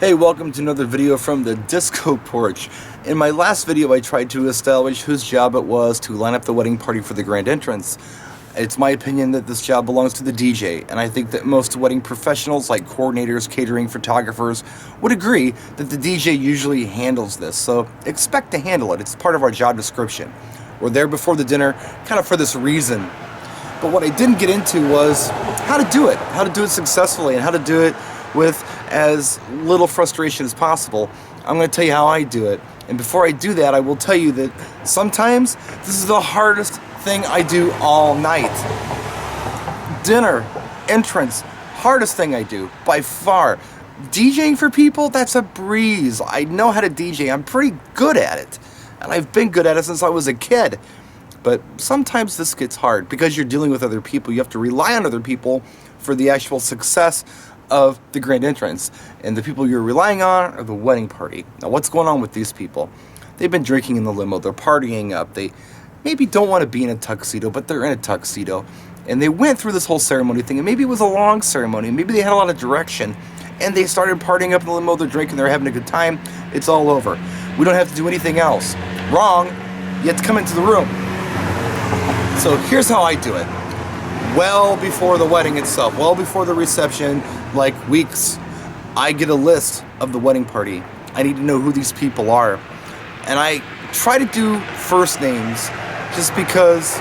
Hey, welcome to another video from the Disco Porch. In my last video, I tried to establish whose job it was to line up the wedding party for the grand entrance. It's my opinion that this job belongs to the DJ, and I think that most wedding professionals like coordinators, catering, photographers would agree that the DJ usually handles this, so expect to handle it. It's part of our job description. We're there before the dinner, kind of for this reason. But what I didn't get into was how to do it successfully, and how to do it with as little frustration as possible. I'm going to tell you how I do it. And before I do that, I will tell you that sometimes this is the hardest thing I do all night. Dinner, entrance, hardest thing I do by far. DJing for people, that's a breeze. I know how to DJ. I'm pretty good at it. And I've been good at it since I was a kid. But sometimes this gets hard because you're dealing with other people. You have to rely on other people for the actual success of the grand entrance, and the people you're relying on are the wedding party. Now, what's going on with these people? They've been drinking in the limo, they're partying up, they maybe don't want to be in a tuxedo, but they're in a tuxedo, and they went through this whole ceremony thing, and maybe it was a long ceremony, maybe they had a lot of direction, and they started partying up in the limo, they're drinking, they're having a good time, it's all over. We don't have to do anything else. Wrong, you have to come into the room. So here's how I do it. Well before the wedding itself, well before the reception, like weeks, I get a list of the wedding party. I need to know who these people are. And I try to do first names just because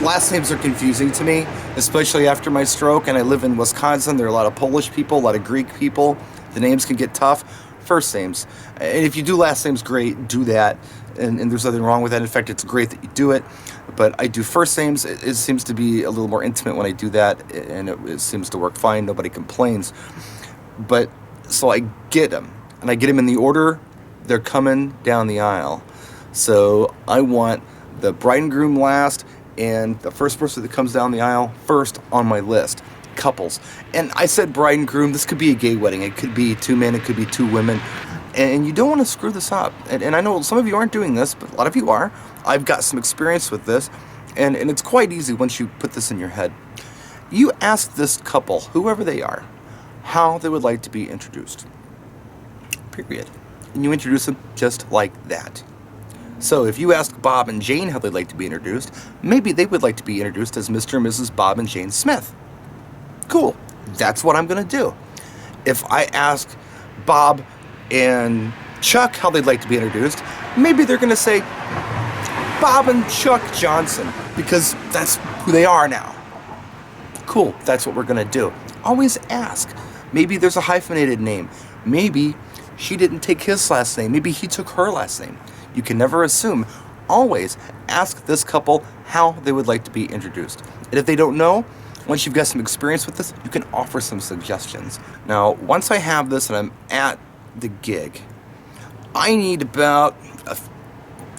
last names are confusing to me, especially after my stroke, and I live in Wisconsin. There are a lot of Polish people, a lot of Greek people. The names can get tough. First names. And if you do last names, great, do that. And there's nothing wrong with that. In fact, it's great that you do it. But I do first names. It seems to be a little more intimate when I do that, and it seems to work fine. Nobody complains. But so I get them, and I get them in the order they're coming down the aisle. So I want the bride and groom last, and the first person that comes down the aisle first on my list. Couples. And I said bride and groom. This could be a gay wedding. It could be 2 men. It could be 2 women. And you don't want to screw this up. And I know some of you aren't doing this, but a lot of you are. I've got some experience with this, and it's quite easy once you put this in your head. You ask this couple, whoever they are, how they would like to be introduced. Period. And you introduce them just like that. So if you ask Bob and Jane how they'd like to be introduced, maybe they would like to be introduced as Mr. and Mrs. Bob and Jane Smith. Cool. That's what I'm going to do. If I ask Bob and Chuck how they'd like to be introduced, maybe they're going to say Bob and Chuck Johnson, because that's who they are now. Cool, that's what we're going to do. Always ask. Maybe there's a hyphenated name. Maybe she didn't take his last name. Maybe he took her last name. You can never assume. Always ask this couple how they would like to be introduced. And if they don't know, once you've got some experience with this, you can offer some suggestions. Now, once I have this and I'm at the gig, I need about a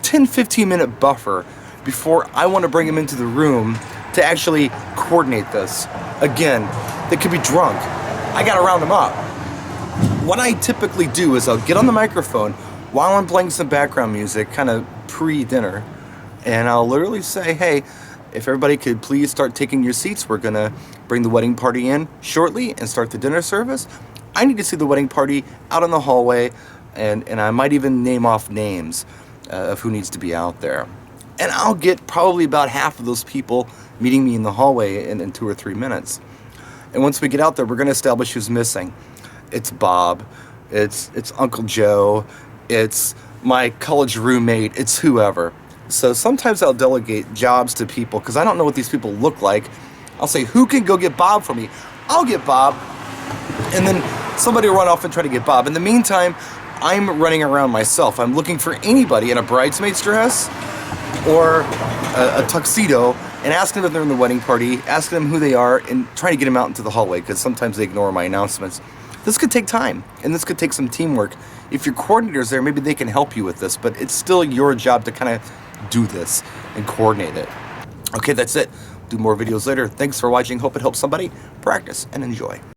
10-15 minute buffer before I want to bring them into the room to actually coordinate this. Again, they could be drunk. I got to round them up. What I typically do is I'll get on the microphone while I'm playing some background music, kind of pre-dinner, and I'll literally say, hey, if everybody could please start taking your seats, we're going to bring the wedding party in shortly and start the dinner service. I need to see the wedding party out in the hallway, and I might even name off names of who needs to be out there. And I'll get probably about half of those people meeting me in the hallway in 2 or 3 minutes. And once we get out there, we're going to establish who's missing. It's Bob, it's Uncle Joe, it's my college roommate, it's whoever. So sometimes I'll delegate jobs to people because I don't know what these people look like. I'll say, who can go get Bob for me? I'll get Bob. And then somebody will run off and try to get Bob. In the meantime, I'm running around myself. I'm looking for anybody in a bridesmaid's dress or a tuxedo and asking them if they're in the wedding party, asking them who they are, and trying to get them out into the hallway because sometimes they ignore my announcements. This could take time, and this could take some teamwork. If your coordinator's there, maybe they can help you with this, but it's still your job to kind of do this and coordinate it. Okay, that's it. Do more videos later. Thanks for watching. Hope it helps somebody. Practice and enjoy.